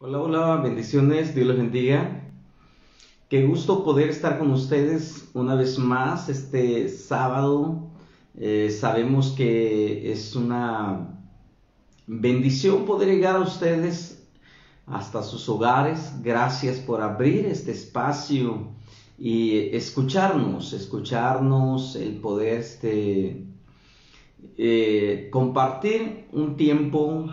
Hola, hola, bendiciones, Dios les bendiga. Qué gusto poder estar con ustedes una vez más este sábado. Sabemos que es una bendición poder llegar a ustedes hasta sus hogares. Gracias por abrir este espacio y escucharnos, el poder compartir un tiempo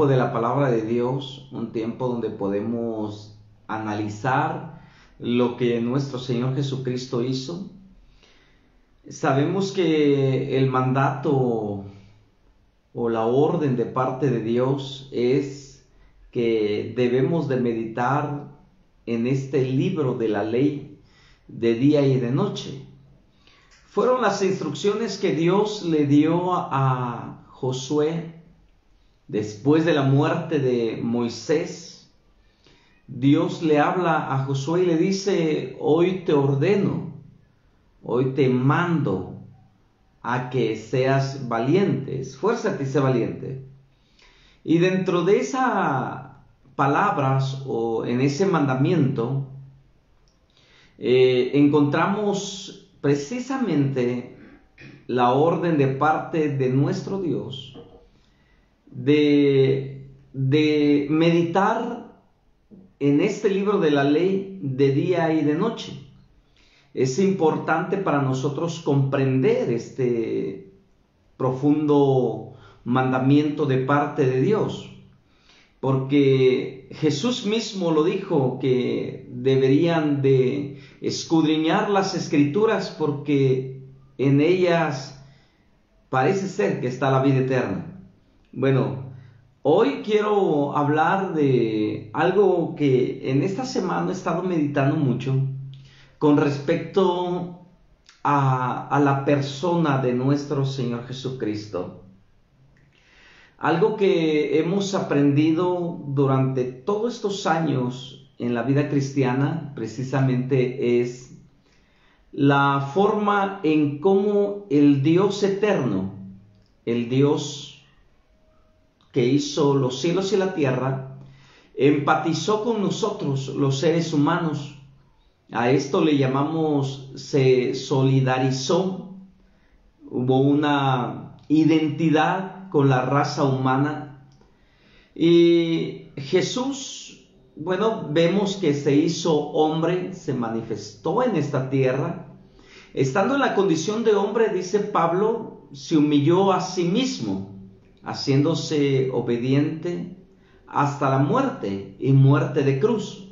de la palabra de Dios, un tiempo donde podemos analizar lo que nuestro Señor Jesucristo hizo. Sabemos que el mandato o la orden de parte de Dios es que debemos de meditar en este libro de la ley de día y de noche. Fueron las instrucciones que Dios le dio a Josué después de la muerte de Moisés. Dios le habla a Josué y le dice: hoy te ordeno, hoy te mando a que seas valiente, esfuérzate y sé valiente. Y dentro de esas palabras o en ese mandamiento encontramos precisamente la orden de parte de nuestro Dios de meditar en este libro de la ley de día y de noche. Es importante para nosotros comprender este profundo mandamiento de parte de Dios, porque Jesús mismo lo dijo, que deberían de escudriñar las escrituras porque en ellas parece ser que está la vida eterna. Bueno, hoy quiero hablar de algo que en esta semana he estado meditando mucho con respecto a la persona de nuestro Señor Jesucristo. Algo que hemos aprendido durante todos estos años en la vida cristiana precisamente es la forma en cómo el Dios eterno, el Dios que hizo los cielos y la tierra, empatizó con nosotros, los seres humanos. A esto le llamamos, se solidarizó, hubo una identidad con la raza humana. Y Jesús, bueno, vemos que se hizo hombre, se manifestó en esta tierra. Estando en la condición de hombre, dice Pablo, se humilló a sí mismo, haciéndose obediente hasta la muerte y muerte de cruz.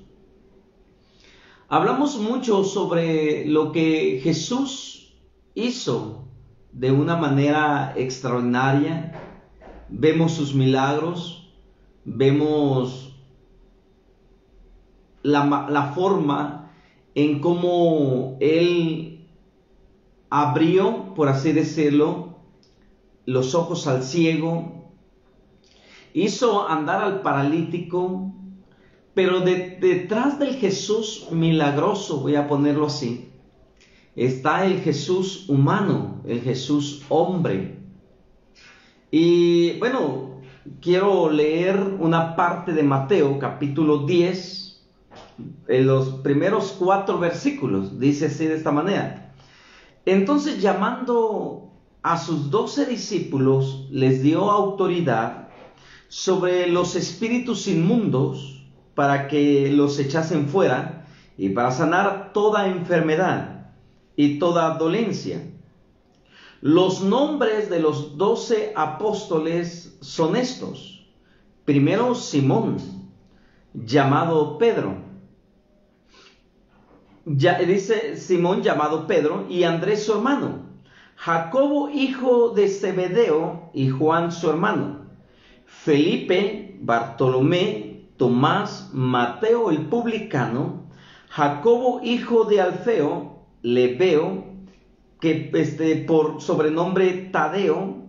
Hablamos mucho sobre lo que Jesús hizo de una manera extraordinaria. Vemos sus milagros, vemos la forma en cómo Él abrió, por así decirlo, los ojos al ciego, hizo andar al paralítico, pero detrás del Jesús milagroso, voy a ponerlo así, está el Jesús humano, el Jesús hombre. Y bueno, quiero leer una parte de Mateo, capítulo 10, en los primeros 4 versículos. Dice así, de esta manera: entonces, llamando a sus 12 discípulos, les dio autoridad sobre los espíritus inmundos para que los echasen fuera y para sanar toda enfermedad y toda dolencia. Los nombres de los 12 apóstoles son estos: primero, Simón, llamado Pedro. Dice Simón, llamado Pedro, y Andrés su hermano, Jacobo hijo de Zebedeo y Juan su hermano, Felipe, Bartolomé, Tomás, Mateo el publicano, Jacobo hijo de Alfeo, Lebeo, que por sobrenombre Tadeo,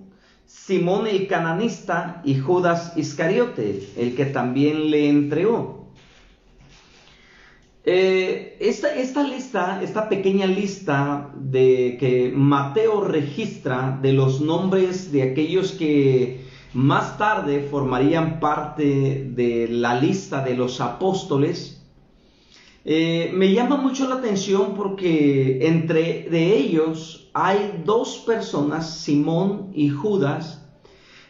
Simón el cananista y Judas Iscariote, el que también le entregó. Esta pequeña lista de que Mateo registra de los nombres de aquellos que más tarde formarían parte de la lista de los apóstoles. Me llama mucho la atención porque entre de ellos hay dos personas, Simón y Judas,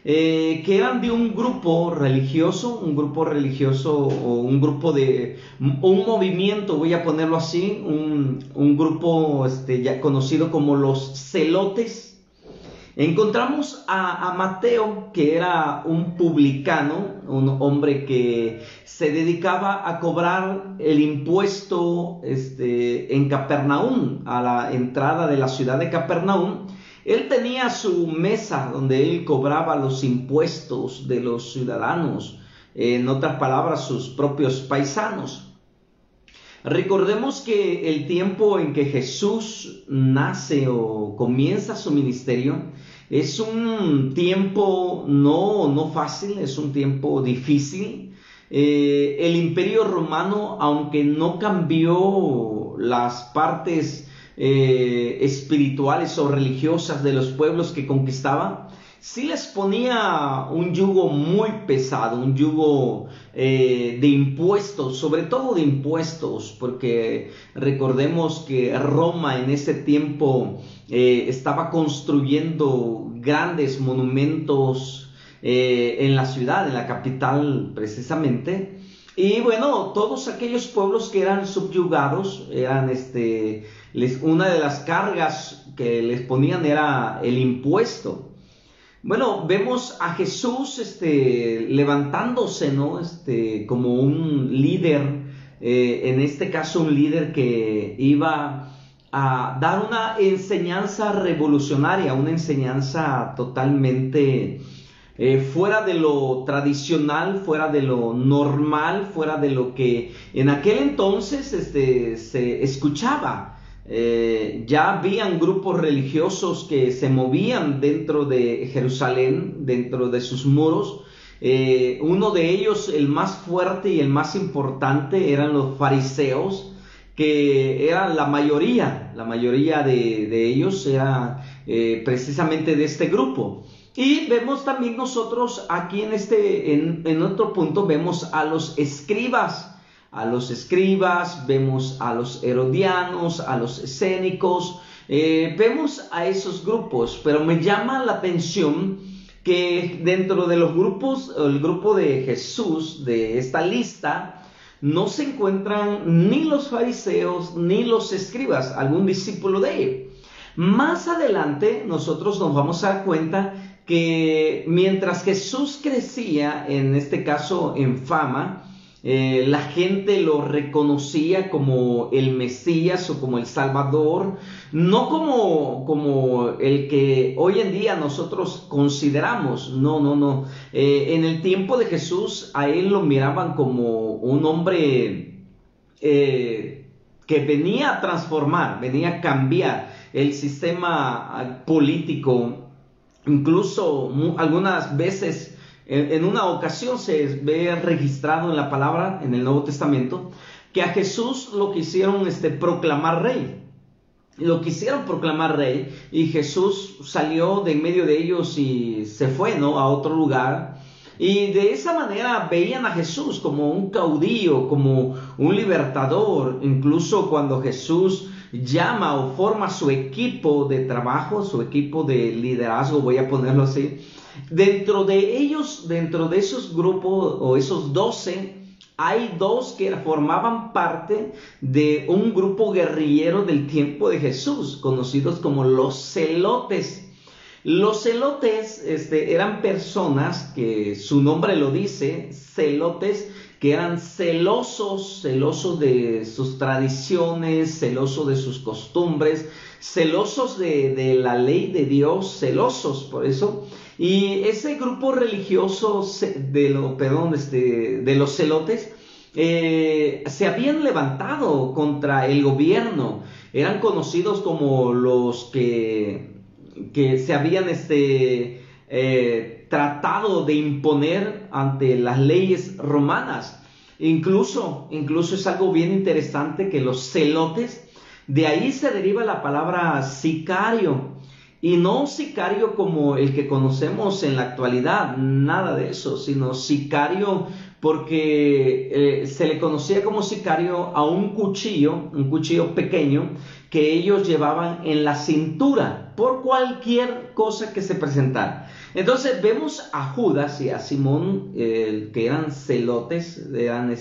que eran de un grupo religioso o un movimiento, voy a ponerlo así, un grupo ya conocido como los celotes. Encontramos a Mateo, que era un publicano, un hombre que se dedicaba a cobrar el impuesto en Capernaum, a la entrada de la ciudad de Capernaum. Él tenía su mesa donde él cobraba los impuestos de los ciudadanos, en otras palabras, sus propios paisanos. Recordemos que el tiempo en que Jesús nace o comienza su ministerio es un tiempo no fácil, es un tiempo difícil. El Imperio Romano, aunque no cambió las partes espirituales o religiosas de los pueblos que conquistaba, sí les ponía un yugo muy pesado, un yugo de impuestos, sobre todo de impuestos, porque recordemos que Roma en ese tiempo estaba construyendo grandes monumentos en la ciudad, en la capital precisamente. Y bueno, todos aquellos pueblos que eran subyugados, eran una de las cargas que les ponían era el impuesto. Bueno, vemos a Jesús levantándose, ¿no? Como un líder, en este caso un líder que iba a dar una enseñanza revolucionaria, una enseñanza totalmente fuera de lo tradicional, fuera de lo normal, fuera de lo que en aquel entonces se escuchaba. Ya habían grupos religiosos que se movían dentro de Jerusalén, dentro de sus muros. Uno de ellos, el más fuerte y el más importante, eran los fariseos, que eran la mayoría de ellos era precisamente de este grupo. Y vemos también nosotros aquí en otro punto, vemos a los escribas. Vemos a los herodianos, a los escénicos, vemos a esos grupos, pero me llama la atención que dentro de los grupos, el grupo de Jesús, de esta lista, no se encuentran ni los fariseos ni los escribas, algún discípulo de él. Más adelante nosotros nos vamos a dar cuenta que mientras Jesús crecía, en este caso en fama, la gente lo reconocía como el Mesías o como el Salvador, no como el que hoy en día nosotros consideramos. No. En el tiempo de Jesús a él lo miraban como un hombre que venía a transformar, venía a cambiar el sistema político. Incluso algunas veces, en una ocasión se ve registrado en la palabra, en el Nuevo Testamento, que a Jesús lo quisieron proclamar rey. Lo quisieron proclamar rey y Jesús salió de en medio de ellos y se fue, ¿no?, a otro lugar. Y de esa manera veían a Jesús como un caudillo, como un libertador. Incluso cuando Jesús llama o forma su equipo de trabajo, su equipo de liderazgo, voy a ponerlo así, dentro de ellos, dentro de esos grupos o esos 12, hay dos que formaban parte de un grupo guerrillero del tiempo de Jesús, conocidos como los celotes. Los celotes eran personas que su nombre lo dice, celotes, que eran celosos de sus tradiciones, celosos de sus costumbres, celosos de la ley de Dios, celosos por eso. Y ese grupo religioso de los celotes se habían levantado contra el gobierno. Eran conocidos como los que se habían tratado de imponer ante las leyes romanas. Incluso es algo bien interesante que los celotes, de ahí se deriva la palabra sicario. Y no sicario como el que conocemos en la actualidad, nada de eso, sino sicario porque se le conocía como sicario a un cuchillo pequeño que ellos llevaban en la cintura por cualquier cosa que se presentara. Entonces vemos a Judas y a Simón, que eran celotes, eran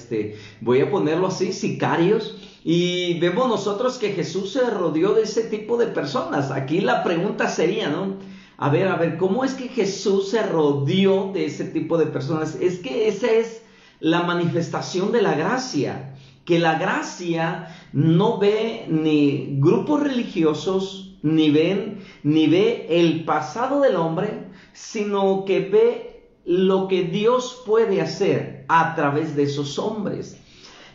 voy a ponerlo así, sicarios, y vemos nosotros que Jesús se rodeó de ese tipo de personas. Aquí la pregunta sería, ¿no? A ver, ¿cómo es que Jesús se rodeó de ese tipo de personas? Es que esa es la manifestación de la gracia, que la gracia no ve ni grupos religiosos, ni ve el pasado del hombre, sino que ve lo que Dios puede hacer a través de esos hombres.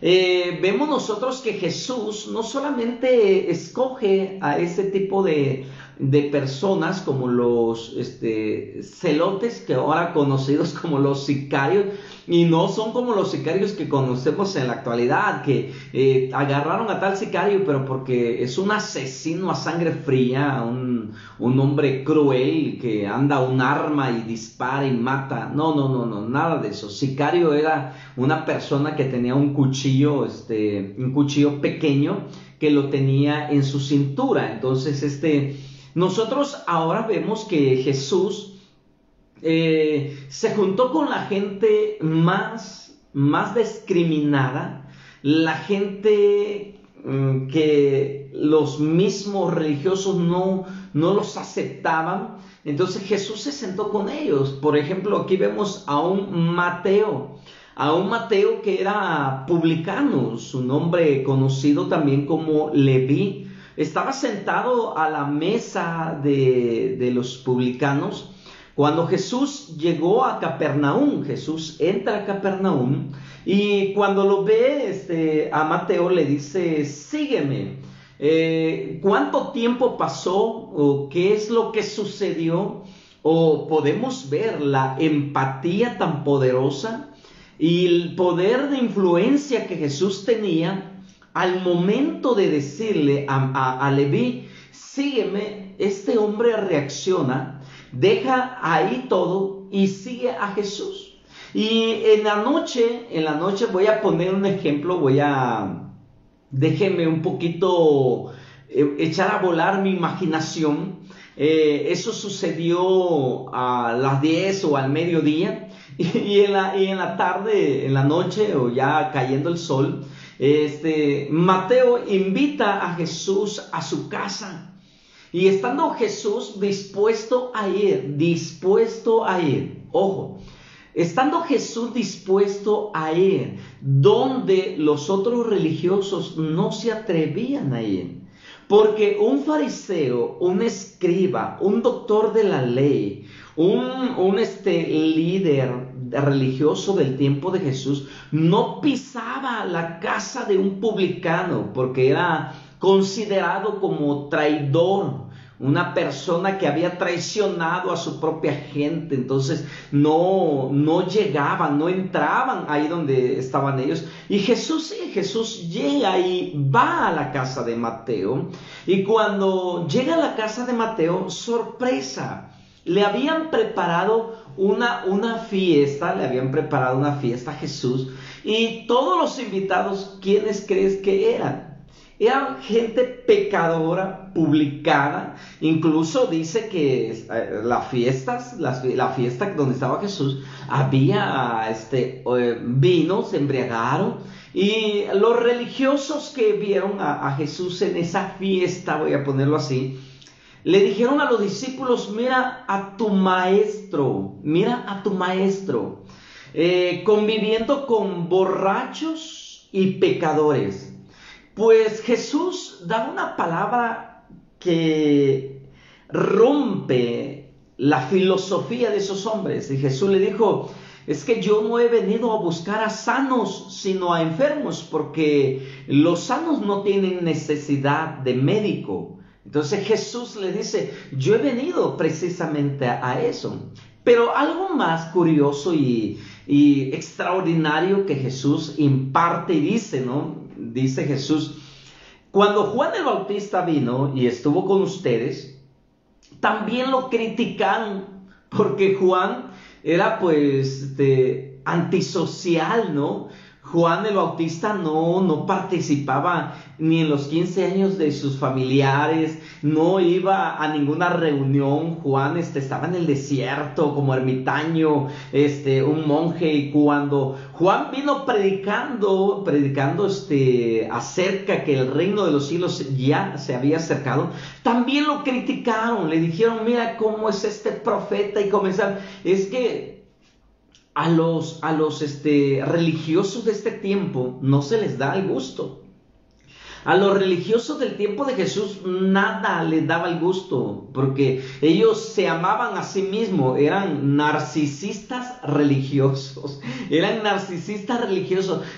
Vemos nosotros que Jesús no solamente escoge a ese tipo de personas como los celotes, que ahora conocidos como los sicarios, y no son como los sicarios que conocemos en la actualidad, que agarraron a tal sicario pero porque es un asesino a sangre fría, un hombre cruel que anda un arma y dispara y mata. No, nada de eso. Sicario era una persona que tenía un cuchillo pequeño que lo tenía en su cintura. Entonces nosotros ahora vemos que Jesús se juntó con la gente más discriminada, la gente que los mismos religiosos no los aceptaban. Entonces Jesús se sentó con ellos. Por ejemplo, aquí vemos a un Mateo que era publicano, su nombre conocido también como Leví. Estaba sentado a la mesa de los publicanos. Cuando Jesús llegó a Capernaum, Jesús entra a Capernaum y cuando lo ve a Mateo le dice, sígueme. ¿Cuánto tiempo pasó o qué es lo que sucedió? O podemos ver la empatía tan poderosa y el poder de influencia que Jesús tenía al momento de decirle a Leví, sígueme. Este hombre reacciona, deja ahí todo y sigue a Jesús. Y en la noche voy a poner un ejemplo, déjenme un poquito echar a volar mi imaginación. Eso sucedió a las 10 o al mediodía y en la tarde, en la noche o ya cayendo el sol, Mateo invita a Jesús a su casa. Y estando Jesús dispuesto a ir, ojo, estando Jesús dispuesto a ir donde los otros religiosos no se atrevían a ir, porque un fariseo, un escriba, un doctor de la ley, un líder religioso del tiempo de Jesús, no pisaba la casa de un publicano, porque era considerado como traidor, una persona que había traicionado a su propia gente. Entonces no llegaban, no entraban ahí donde estaban ellos. Y Jesús llega y va a la casa de Mateo. Y cuando llega a la casa de Mateo, sorpresa, le habían preparado una fiesta a Jesús. Y todos los invitados, ¿quiénes crees que eran? Eran gente pecadora, publicana. Incluso dice que la fiesta donde estaba Jesús, había vino, se embriagaron. Y los religiosos que vieron a Jesús en esa fiesta, voy a ponerlo así, le dijeron a los discípulos, mira a tu maestro, conviviendo con borrachos y pecadores. Pues Jesús da una palabra que rompe la filosofía de esos hombres. Y Jesús le dijo, es que yo no he venido a buscar a sanos, sino a enfermos, porque los sanos no tienen necesidad de médico. Entonces Jesús le dice, yo he venido precisamente a eso. Pero algo más curioso y extraordinario que Jesús imparte y dice, ¿no? Dice Jesús, cuando Juan el Bautista vino y estuvo con ustedes, también lo criticaron, porque Juan era pues antisocial, ¿no? Juan el Bautista no participaba ni en los 15 años de sus familiares, no iba a ninguna reunión. Juan estaba en el desierto como ermitaño, un monje, y cuando Juan vino predicando acerca que el reino de los cielos ya se había acercado, también lo criticaron, le dijeron, mira cómo es este profeta, y comenzaron, es que a los religiosos de este tiempo no se les da el gusto. A los religiosos del tiempo de Jesús nada les daba el gusto, porque ellos se amaban a sí mismos, eran narcisistas religiosos,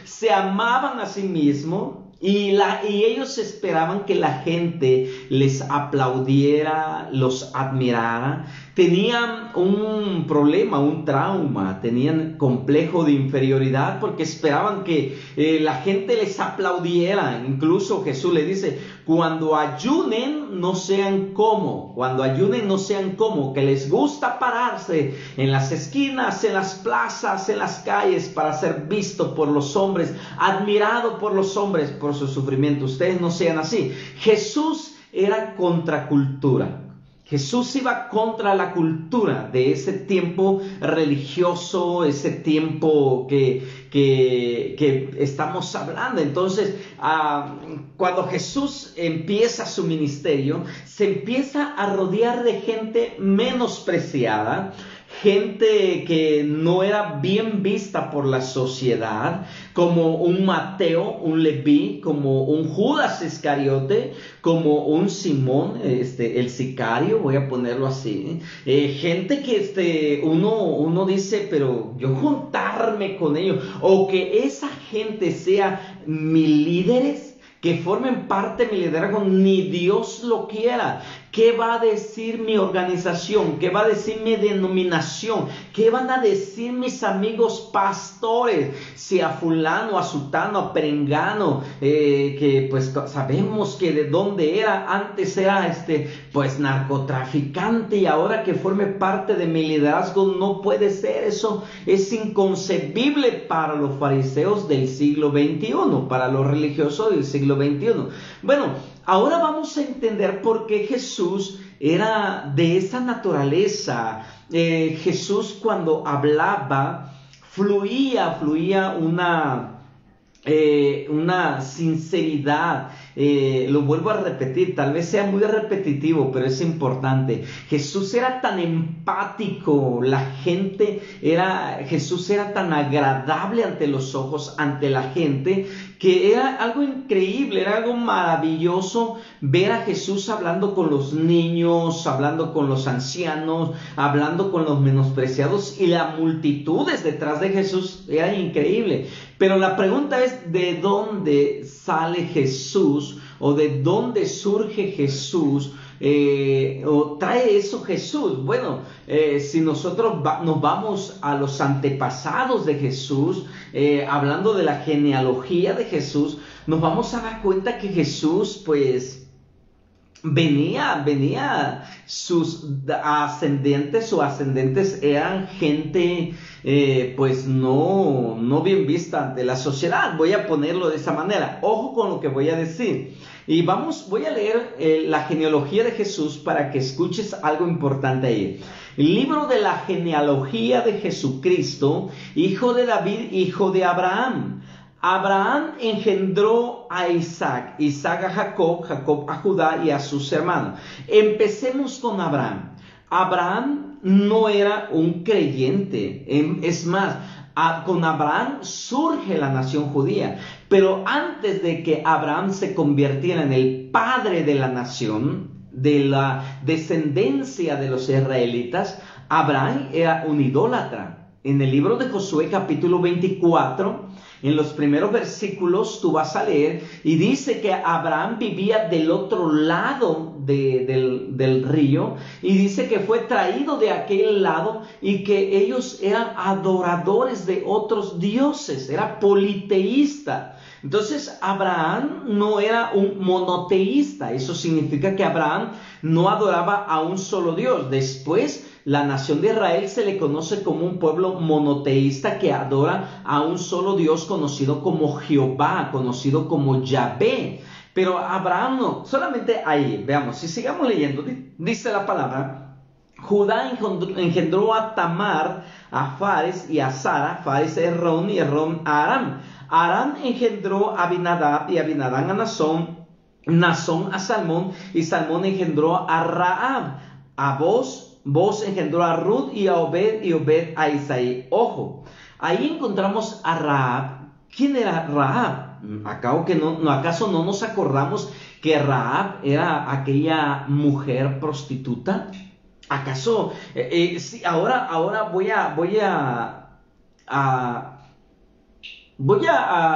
se amaban a sí mismos. Y ellos esperaban que la gente les aplaudiera, los admirara. Tenían un problema, un trauma, tenían complejo de inferioridad porque esperaban que la gente les aplaudiera. Incluso Jesús le dice, cuando ayunen no sean como, que les gusta pararse en las esquinas, en las plazas, en las calles para ser visto por los hombres, admirado por los hombres por su sufrimiento. Ustedes no sean así. Jesús era contracultura. Jesús iba contra la cultura de ese tiempo religioso, ese tiempo que estamos hablando. Entonces, cuando Jesús empieza su ministerio, se empieza a rodear de gente menospreciada, gente que no era bien vista por la sociedad, como un Mateo, un Leví, como un Judas Iscariote, como un Simón, el sicario, voy a ponerlo así. Gente que uno dice, pero yo juntarme con ellos, o que esa gente sea mis líderes, que formen parte de mi liderazgo, ni Dios lo quiera. ¿Qué va a decir mi organización? ¿Qué va a decir mi denominación? ¿Qué van a decir mis amigos pastores? Si a fulano, a sutano, a perengano, que pues sabemos que de dónde era, antes era pues narcotraficante, y ahora que forme parte de mi liderazgo, no puede ser. Eso es inconcebible para los fariseos del siglo XXI, para los religiosos del siglo XXI. Bueno, ahora vamos a entender por qué Jesús era de esa naturaleza. Jesús, cuando hablaba, fluía una sinceridad. Lo vuelvo a repetir, tal vez sea muy repetitivo, pero es importante. Jesús era tan empático, Jesús era tan agradable ante los ojos, ante la gente, que era algo increíble, era algo maravilloso ver a Jesús hablando con los niños, hablando con los ancianos, hablando con los menospreciados, y las multitudes detrás de Jesús. Era increíble. Pero la pregunta es, ¿de dónde sale Jesús? ¿O de dónde surge Jesús? ¿O trae eso Jesús? Bueno, si nosotros nos vamos a los antepasados de Jesús, hablando de la genealogía de Jesús, nos vamos a dar cuenta que Jesús, pues, sus ascendientes o ascendentes eran gente pues no bien vista ante la sociedad. Voy a ponerlo de esa manera. Ojo con lo que voy a decir. Y voy a leer la genealogía de Jesús para que escuches algo importante ahí. El libro de la genealogía de Jesucristo, hijo de David, hijo de Abraham. Abraham engendró a Isaac, Isaac a Jacob, Jacob a Judá y a sus hermanos. Empecemos con Abraham. Abraham no era un creyente, es más, con Abraham surge la nación judía, pero antes de que Abraham se convirtiera en el padre de la nación, de la descendencia de los israelitas, Abraham era un idólatra. En el libro de Josué capítulo 24, en los primeros versículos tú vas a leer, y dice que Abraham vivía del otro lado del río, y dice que fue traído de aquel lado, y que ellos eran adoradores de otros dioses, era politeísta. Entonces Abraham no era un monoteísta. Eso significa que Abraham no adoraba a un solo Dios. Después, la nación de Israel se le conoce como un pueblo monoteísta que adora a un solo Dios conocido como Jehová, conocido como Yahvé. Pero Abraham no, solamente ahí, veamos, si sigamos leyendo, dice la palabra, Judá engendró a Tamar, a Fares y a Sara. Fares a Herrón y Herrón a Aram. Aram engendró a Abinadab y Abinadab a Nazón, Nazón a Salmón y Salmón engendró a Rahab. A Boz engendró a Ruth y a Obed y Obed a Isaí. Ojo, ahí encontramos a Rahab. ¿Quién era Rahab? ¿Acaso no nos acordamos que Rahab era aquella mujer prostituta? ¿Acaso? Sí, ahora voy a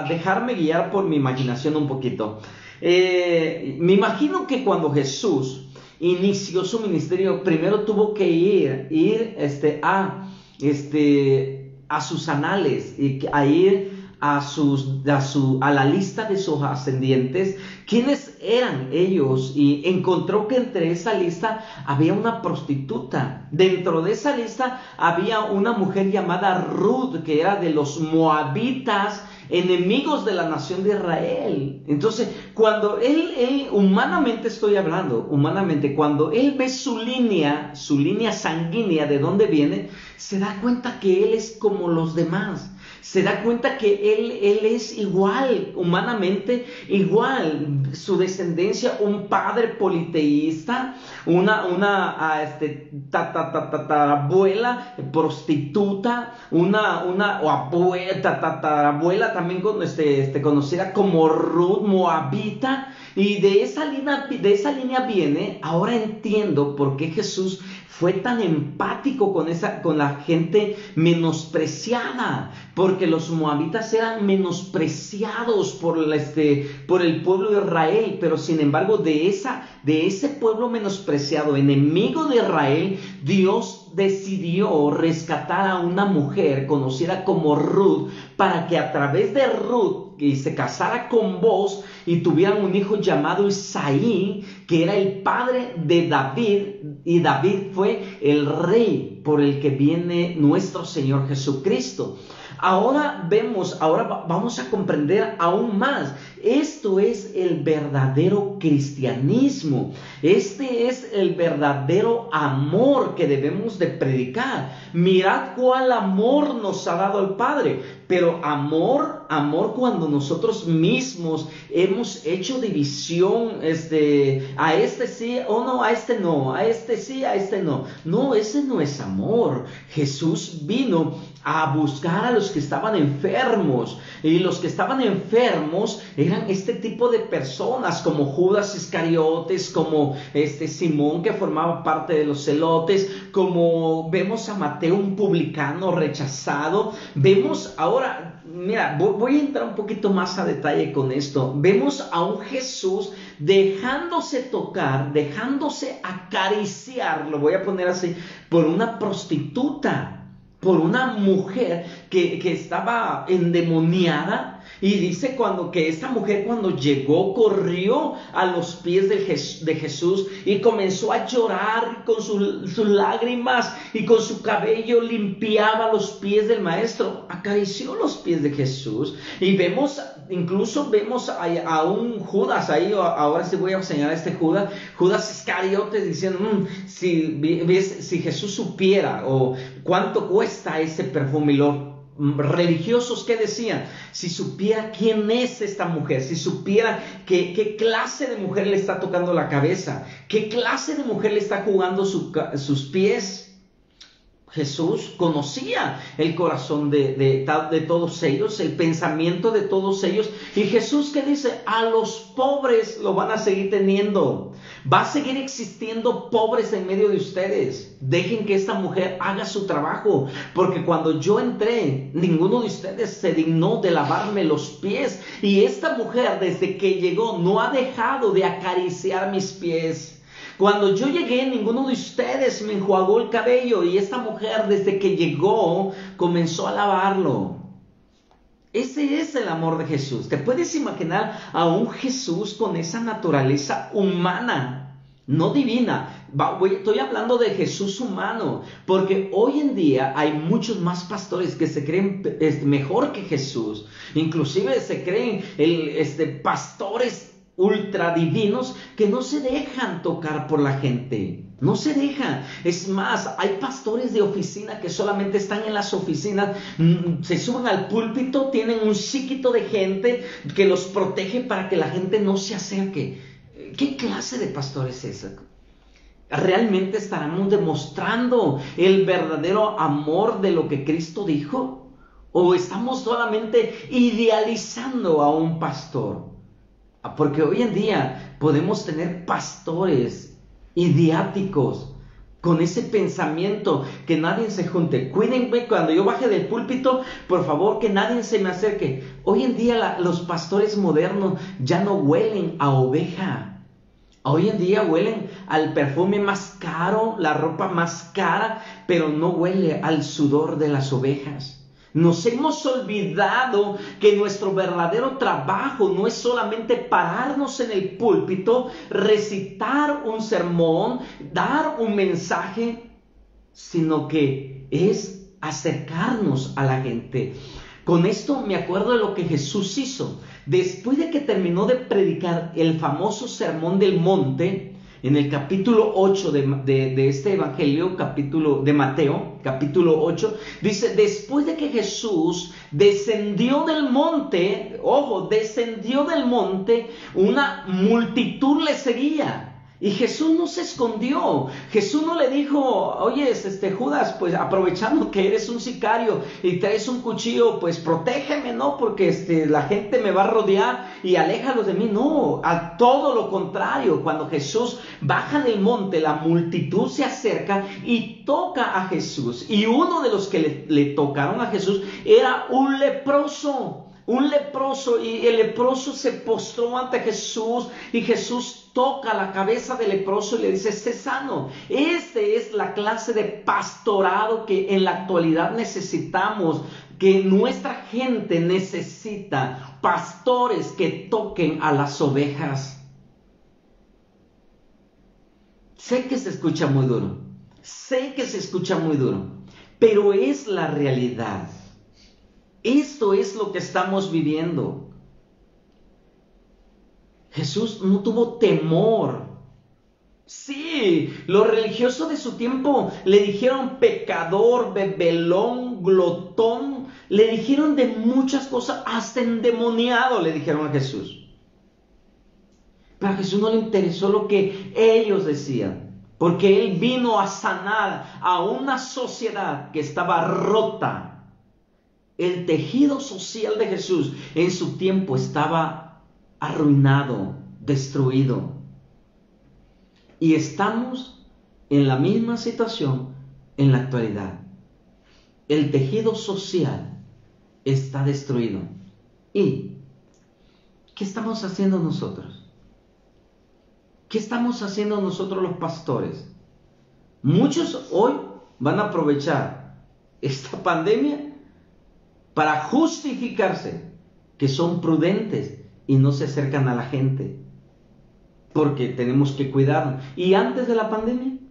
dejarme guiar por mi imaginación un poquito. Me imagino que cuando Jesús inició su ministerio, primero tuvo que ir a sus anales, a ir a la lista de sus ascendientes, quiénes eran ellos, y encontró que entre esa lista había una prostituta. Dentro de esa lista había una mujer llamada Ruth, que era de los moabitas, enemigos de la nación de Israel. Entonces, cuando él humanamente estoy hablando, cuando él ve su línea sanguínea, de dónde viene, se da cuenta que él es como los demás. Se da cuenta que él es igual, humanamente igual, su descendencia, un padre politeísta, una tatarabuela prostituta, tatarabuela también conocida como Ruth, moabita, y de esa línea viene. Ahora entiendo por qué Jesús fue tan empático con la gente menospreciada, porque los moabitas eran menospreciados por el pueblo de Israel, pero sin embargo de ese pueblo menospreciado, enemigo de Israel, Dios decidió rescatar a una mujer conocida como Ruth, para que a través de Ruth y se casara con Boz y tuvieran un hijo llamado Isaí, que era el padre de David, y David fue el rey por el que viene nuestro Señor Jesucristo. Ahora vamos a comprender aún más. Esto es el verdadero cristianismo. Este es el verdadero amor que debemos de predicar. Mirad cuál amor nos ha dado el Padre. Pero amor cuando nosotros mismos hemos hecho división, a este sí o no, a este no, a este sí, a este no. No, ese no es amor. Jesús vino a buscar a los que estaban enfermos, y los que estaban enfermos eran este tipo de personas, como Judas Iscariotes, como Simón, que formaba parte de los celotes, como vemos a Mateo, un publicano rechazado. Vemos ahora, mira, voy a entrar un poquito más a detalle con esto. Vemos a un Jesús dejándose tocar, dejándose acariciar, lo voy a poner así, por una prostituta, por una mujer que estaba endemoniada. Y dice que esta mujer, cuando llegó, corrió a los pies de Jesús y comenzó a llorar con sus lágrimas, y con su cabello limpiaba los pies del maestro, acarició los pies de Jesús. Y incluso vemos a un Judas ahí. Ahora sí voy a señalar a Judas Iscariotes, diciendo, si Jesús supiera o cuánto cuesta ese perfume. Y los religiosos, ¿qué decían? Si supiera quién es esta mujer, si supiera qué clase de mujer le está tocando la cabeza, qué clase de mujer le está jugando sus pies. Jesús conocía el corazón de todos ellos, el pensamiento de todos ellos. Y Jesús, ¿qué dice? A los pobres lo van a seguir teniendo. Va a seguir existiendo pobres en medio de ustedes. Dejen que esta mujer haga su trabajo, porque cuando yo entré, ninguno de ustedes se dignó de lavarme los pies. Y esta mujer, desde que llegó, no ha dejado de acariciar mis pies. Cuando yo llegué, ninguno de ustedes me enjuagó el cabello, y esta mujer, desde que llegó, comenzó a lavarlo. Ese es el amor de Jesús. ¿Te puedes imaginar a un Jesús con esa naturaleza humana? no divina. Estoy hablando de Jesús humano, porque hoy en día hay muchos más pastores que se creen mejor que Jesús. Inclusive se creen pastores ultra divinos que no se dejan tocar por la gente. No se dejan. Es más, hay pastores de oficina que solamente están en las oficinas, se suben al púlpito, tienen un séquito de gente que los protege para que la gente no se acerque. ¿Qué clase de pastor es ese? ¿Realmente estaremos demostrando el verdadero amor de lo que Cristo dijo? ¿O estamos solamente idealizando a un pastor? Porque hoy en día podemos tener pastores idiáticos con ese pensamiento, que nadie se junte. Cuídenme cuando yo baje del púlpito, por favor, que nadie se me acerque. Hoy en día los pastores modernos ya no huelen a oveja. Hoy en día huelen al perfume más caro, la ropa más cara, pero no huele al sudor de las ovejas. Nos hemos olvidado que nuestro verdadero trabajo no es solamente pararnos en el púlpito, recitar un sermón, dar un mensaje, sino que es acercarnos a la gente. Con esto me acuerdo de lo que Jesús hizo. Después de que terminó de predicar el famoso Sermón del Monte, en el capítulo 8 de este evangelio, de Mateo, capítulo 8, dice, después de que Jesús descendió del monte, descendió del monte, una multitud le seguía. Y Jesús no se escondió. Jesús no le dijo, oye, Judas, pues aprovechando que eres un sicario y traes un cuchillo, pues protégeme, ¿no? Porque la gente me va a rodear y aléjalos de mí. No, a todo lo contrario. Cuando Jesús baja del monte, la multitud se acerca y toca a Jesús. Y uno de los que le tocaron a Jesús era un leproso. Y el leproso se postró ante Jesús y Jesús toca la cabeza del leproso y le dice, esté sano. Esta es la clase de pastorado que en la actualidad necesitamos, que nuestra gente necesita, pastores que toquen a las ovejas. Sé que se escucha muy duro, pero es la realidad. Esto es lo que estamos viviendo. Jesús no tuvo temor. Sí, los religiosos de su tiempo le dijeron pecador, bebelón, glotón, le dijeron de muchas cosas, hasta endemoniado le dijeron a Jesús. Pero a Jesús no le interesó lo que ellos decían, porque Él vino a sanar a una sociedad que estaba rota. El tejido social de Jesús en su tiempo estaba arruinado, destruido. Y estamos en la misma situación en la actualidad. El tejido social está destruido. ¿Y qué estamos haciendo nosotros? ¿Qué estamos haciendo nosotros los pastores? Muchos hoy van a aprovechar esta pandemia para justificarse que son prudentes y no se acercan a la gente, porque tenemos que cuidarnos. ¿Y antes de la pandemia?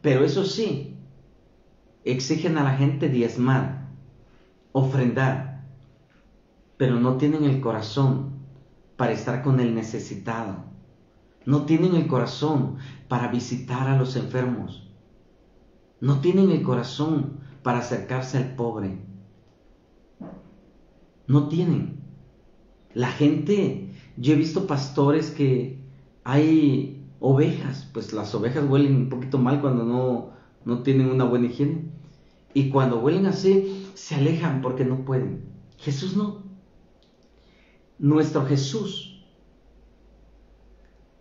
Pero eso sí, exigen a la gente diezmar, ofrendar, pero no tienen el corazón para estar con el necesitado. No tienen el corazón para visitar a los enfermos. No tienen el corazón para acercarse al pobre. No tienen. La gente, yo he visto pastores que hay ovejas, pues las ovejas huelen un poquito mal cuando no tienen una buena higiene. Y cuando huelen así, se alejan porque no pueden. Jesús no. Nuestro Jesús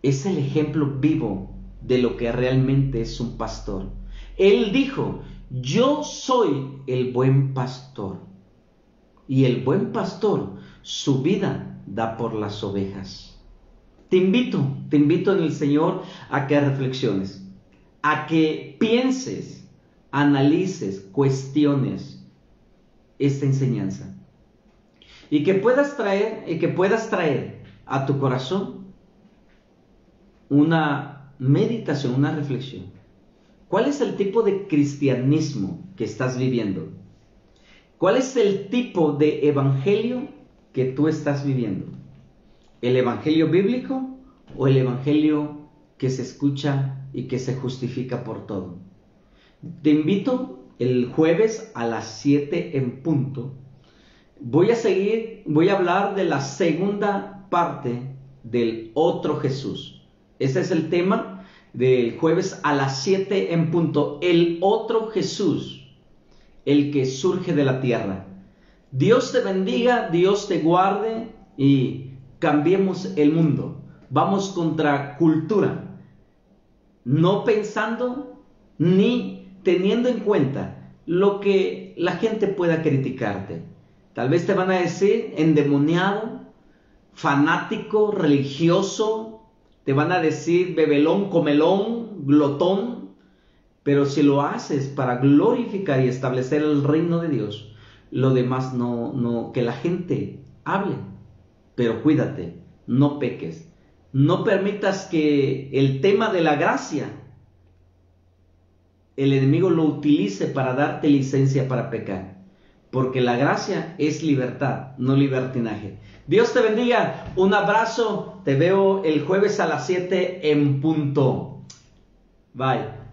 es el ejemplo vivo de lo que realmente es un pastor. Él dijo, yo soy el buen pastor, y el buen pastor su vida da por las ovejas. Te invito en el Señor a que reflexiones, a que pienses, analices, cuestiones esta enseñanza, y que puedas traer a tu corazón una meditación, una reflexión. ¿Cuál es el tipo de cristianismo que estás viviendo? ¿Cuál es el tipo de evangelio que tú estás viviendo? ¿El evangelio bíblico o el evangelio que se escucha y que se justifica por todo? Te invito el jueves a las 7 en punto. Voy a hablar de la segunda parte del otro Jesús. Ese es el tema del jueves a las 7 en punto. El otro Jesús, el que surge de la tierra. Dios te bendiga, Dios te guarde y cambiemos el mundo. Vamos contra cultura, no pensando ni teniendo en cuenta lo que la gente pueda criticarte. Tal vez te van a decir endemoniado, fanático, religioso, te van a decir bebelón, comelón, glotón, pero si lo haces para glorificar y establecer el reino de Dios, lo demás no, que la gente hable, pero cuídate, no peques, no permitas que el tema de la gracia, el enemigo lo utilice para darte licencia para pecar, porque la gracia es libertad, no libertinaje. Dios te bendiga, un abrazo, te veo el jueves a las 7 en punto. Bye.